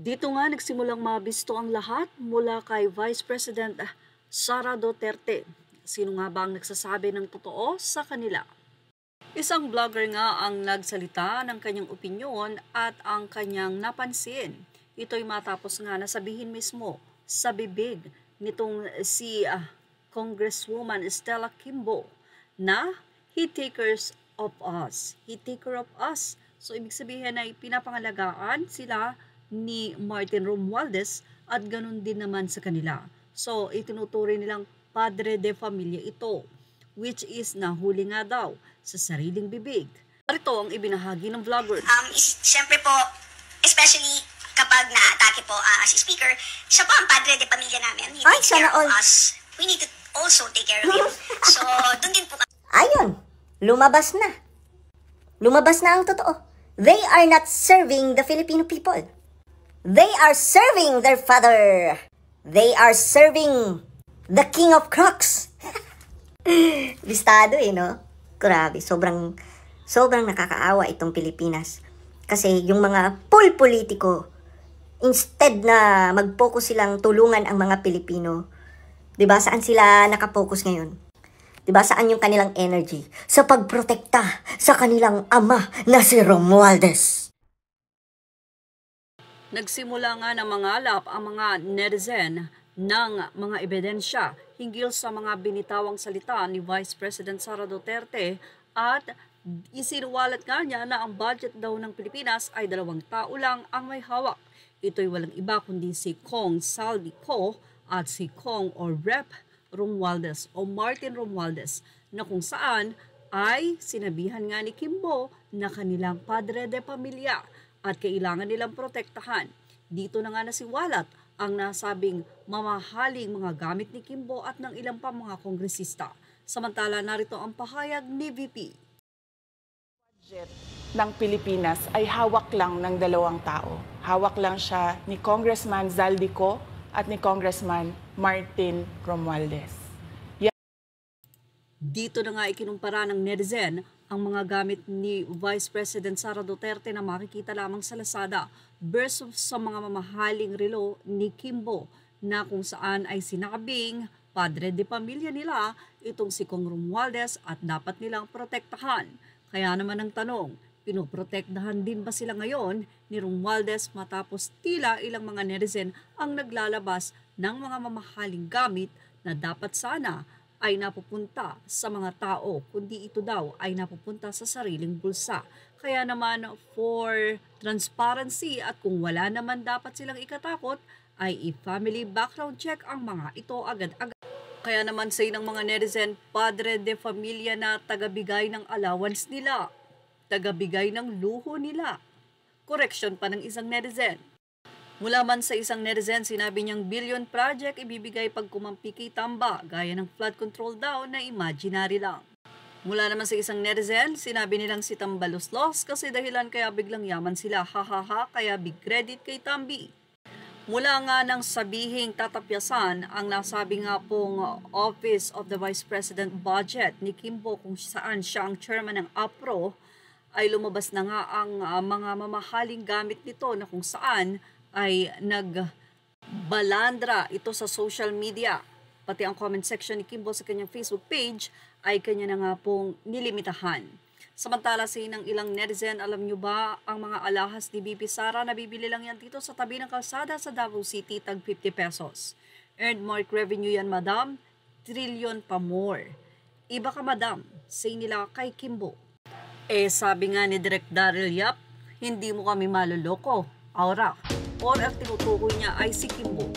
Dito nga nagsimulang mabisto ang lahat mula kay Vice President Sara Duterte. Sino nga ba ang nagsasabi ng totoo sa kanila? Isang vlogger nga ang nagsalita ng kanyang opinyon at ang kanyang napansin. Ito'y matapos nga na sabihin mismo sa bibig nitong si Congresswoman Stella Kimbo na he takers of us. He taker of us. So ibig sabihin ay pinapangalagaan sila ni Martin Romualdez at ganun din naman sa kanila. So itinuturing nilang padre de familia ito, which is nahuli nga daw sa sariling bibig. Ito ang ibinahagi ng vlogger. Siyempre po, especially kapag na-atake po si speaker, siya po ang padre de familia namin. He takes care of us. We need to also take care of him. So, dun din po. Ayun, lumabas na. Lumabas na ang totoo. They are not serving the Filipino people. They are serving their father. They are serving the King of Crocs. Bistado no? Grabe, sobrang nakakaawa itong Pilipinas. Kasi yung mga politiko, instead na mag-focus silang tulungan ang mga Pilipino, 'di ba? Saan sila nakapokus ngayon? 'Di ba? Saan yung kanilang energy? Sa pagprotekta sa kanilang ama na si Romualdez. Nagsimula nga ng mga alap ang mga netizen ng mga ebidensya hinggil sa mga binitawang salita ni Vice President Sara Duterte at isinuwalat nga niya na ang budget daw ng Pilipinas ay 2 tao lang ang may hawak. Ito'y walang iba kundi si Kong Saldi Co at si Kong or Rep Romualdez o Martin Romualdez na kung saan ay sinabihan nga ni Kimbo na kanilang padre de pamilya at kailangan nilang protektahan. Dito na nga nasiwalat ang nasabing mamahaling mga gamit ni Kimbo at ng ilang pa mga kongresista. Samantala narito ang pahayag ni VP. Budget ng Pilipinas ay hawak lang ng 2 tao. Hawak lang siya ni Congressman Zaldico at ni Congressman Martin Romualdez. Dito na nga ikinumpara ng netizen ang mga gamit ni Vice President Sara Duterte na makikita lamang sa Lazada versus sa mga mamahaling relo ni Kimbo na kung saan ay sinabing padre de pamilya nila itong si Kong Romualdez at dapat nilang protektahan. Kaya naman ang tanong, pinoprotektahan din ba sila ngayon ni Romualdez matapos tila ilang mga netizen ang naglalabas ng mga mamahaling gamit na dapat sana ay napupunta sa mga tao, kundi ito daw ay napupunta sa sariling bulsa. Kaya naman for transparency at kung wala naman dapat silang ikatakot, ay i-family background check ang mga ito agad-agad. Kaya naman say ng mga netizen, padre de familia na tagabigay ng allowance nila, tagabigay ng luho nila. Correction pa ng isang netizen. Mula man sa isang netizen, sinabi niyang billion project ibibigay pag kumampi kay Tamba, gaya ng flood control daw na imaginary lang. Mula naman sa isang netizen, sinabi nilang si Tamba los kasi dahilan kaya biglang yaman sila, hahaha, kaya big credit kay Tambi. Mula nga nang sabihing tatapyasan ang nasabi nga pong Office of the Vice President Budget ni Kimbo kung saan siya ang chairman ng APRO, ay lumabas na nga ang mga mamahaling gamit nito na kung saan ay nagbalandra ito sa social media. Pati ang comment section ni Kimbo sa kanyang Facebook page ay kanya na nga pong nilimitahan. Samantala sa ng ilang netizen, alam nyo ba ang mga alahas ni BP Sara nabibili lang yan dito sa tabi ng kalsada sa Davao City tag 50 pesos. Earned mark revenue yan madam, trillion pa more. Iba ka madam, say nila kay Kimbo. Sabi nga ni Direk Daryl Yap, hindi mo kami maluloko. Aura. Or ang tinutukoy niya ay si Kimbo.